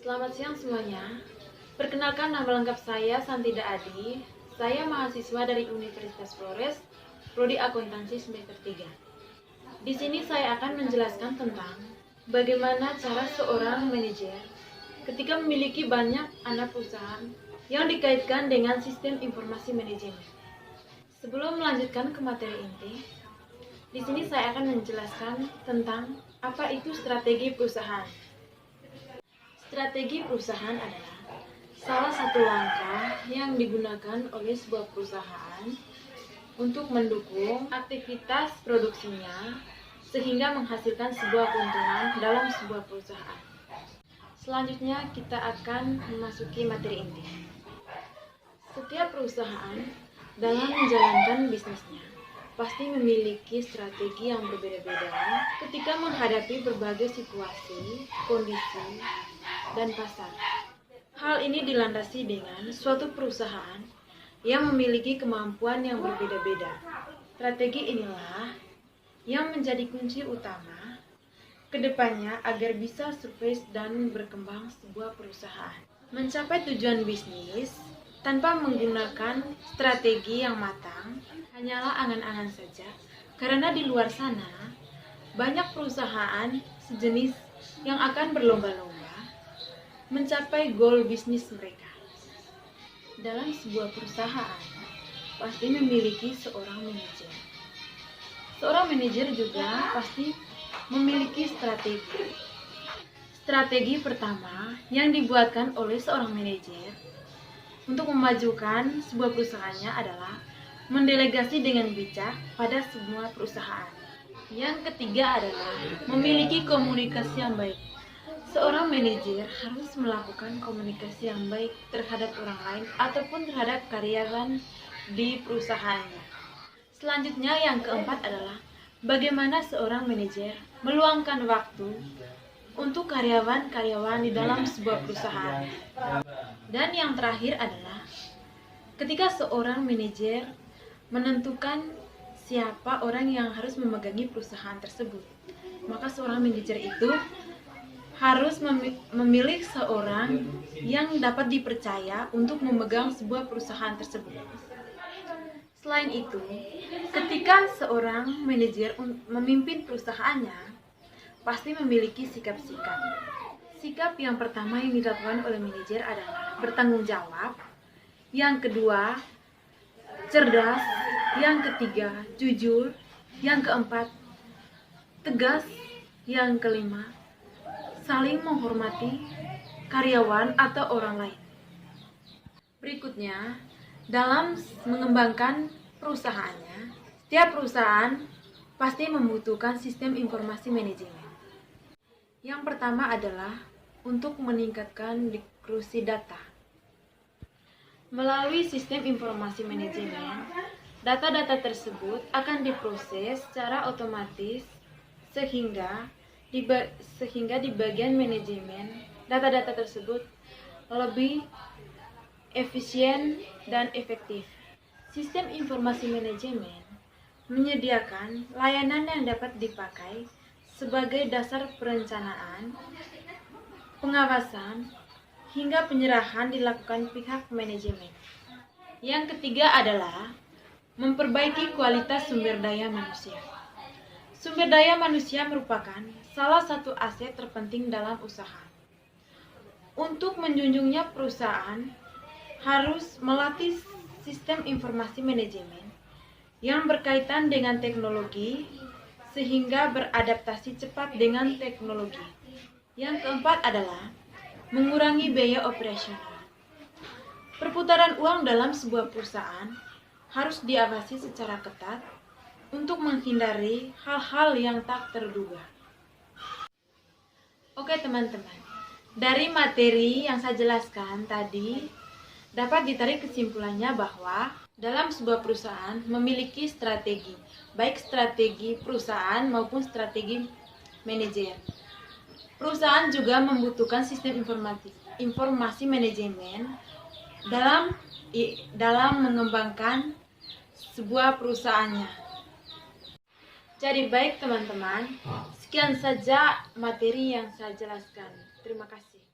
Selamat siang semuanya. Perkenalkan, nama lengkap saya Santida Adi. Saya mahasiswa dari Universitas Flores, Prodi Akuntansi semester 3. Di sini saya akan menjelaskan tentang bagaimana cara seorang manajer ketika memiliki banyak anak perusahaan yang dikaitkan dengan sistem informasi manajemen. Sebelum melanjutkan ke materi inti, di sini saya akan menjelaskan tentang apa itu strategi perusahaan. Strategi perusahaan adalah salah satu langkah yang digunakan oleh sebuah perusahaan untuk mendukung aktivitas produksinya sehingga menghasilkan sebuah keuntungan dalam sebuah perusahaan. Selanjutnya kita akan memasuki materi inti. Setiap perusahaan dalam menjalankan bisnisnya pasti memiliki strategi yang berbeda-beda ketika menghadapi berbagai situasi, kondisi, dan pasar. Hal ini dilandasi dengan suatu perusahaan yang memiliki kemampuan yang berbeda-beda. Strategi inilah yang menjadi kunci utama ke depannya agar bisa survive dan berkembang sebuah perusahaan. Mencapai tujuan bisnis tanpa menggunakan strategi yang matang hanyalah angan-angan saja, karena di luar sana banyak perusahaan sejenis yang akan berlomba-lomba mencapai goal bisnis mereka. Dalam sebuah perusahaan pasti memiliki seorang manajer. Seorang manajer juga pasti memiliki strategi. Strategi pertama yang dibuatkan oleh seorang manajer untuk memajukan sebuah perusahaannya adalah mendelegasi dengan bijak pada semua perusahaan. Yang ketiga adalah memiliki komunikasi yang baik. Seorang manajer harus melakukan komunikasi yang baik terhadap orang lain ataupun terhadap karyawan di perusahaannya. Selanjutnya yang keempat adalah bagaimana seorang manajer meluangkan waktu untuk karyawan-karyawan di dalam sebuah perusahaan. Dan yang terakhir adalah ketika seorang manajer menentukan siapa orang yang harus memegangi perusahaan tersebut, maka seorang manajer itu harus memilih seorang yang dapat dipercaya untuk memegang sebuah perusahaan tersebut. Selain itu, ketika seorang manajer memimpin perusahaannya, pasti memiliki sikap-sikap. Sikap yang pertama yang dilakukan oleh manajer adalah bertanggung jawab. Yang kedua, cerdas. Yang ketiga, jujur. Yang keempat, tegas. Yang kelima, saling menghormati karyawan atau orang lain. Berikutnya, dalam mengembangkan perusahaannya, setiap perusahaan pasti membutuhkan sistem informasi manajemen. Yang pertama adalah untuk meningkatkan akurasi data. Melalui sistem informasi manajemen, data-data tersebut akan diproses secara otomatis sehingga di bagian manajemen data-data tersebut lebih efisien dan efektif. Sistem informasi manajemen menyediakan layanan yang dapat dipakai sebagai dasar perencanaan, pengawasan, hingga penyerahan dilakukan pihak manajemen. Yang ketiga adalah memperbaiki kualitas sumber daya manusia. Sumber daya manusia merupakan salah satu aset terpenting dalam usaha. Untuk menjunjungnya, perusahaan harus melatih sistem informasi manajemen yang berkaitan dengan teknologi sehingga beradaptasi cepat dengan teknologi. Yang keempat adalah mengurangi biaya operasional. Perputaran uang dalam sebuah perusahaan harus diawasi secara ketat untuk menghindari hal-hal yang tak terduga. Oke teman-teman, dari materi yang saya jelaskan tadi dapat ditarik kesimpulannya bahwa dalam sebuah perusahaan memiliki strategi, baik strategi perusahaan maupun strategi manajer. Perusahaan juga membutuhkan sistem informasi manajemen dalam mengembangkan sebuah perusahaannya. Jadi baik teman-teman, sekian saja materi yang saya jelaskan. Terima kasih.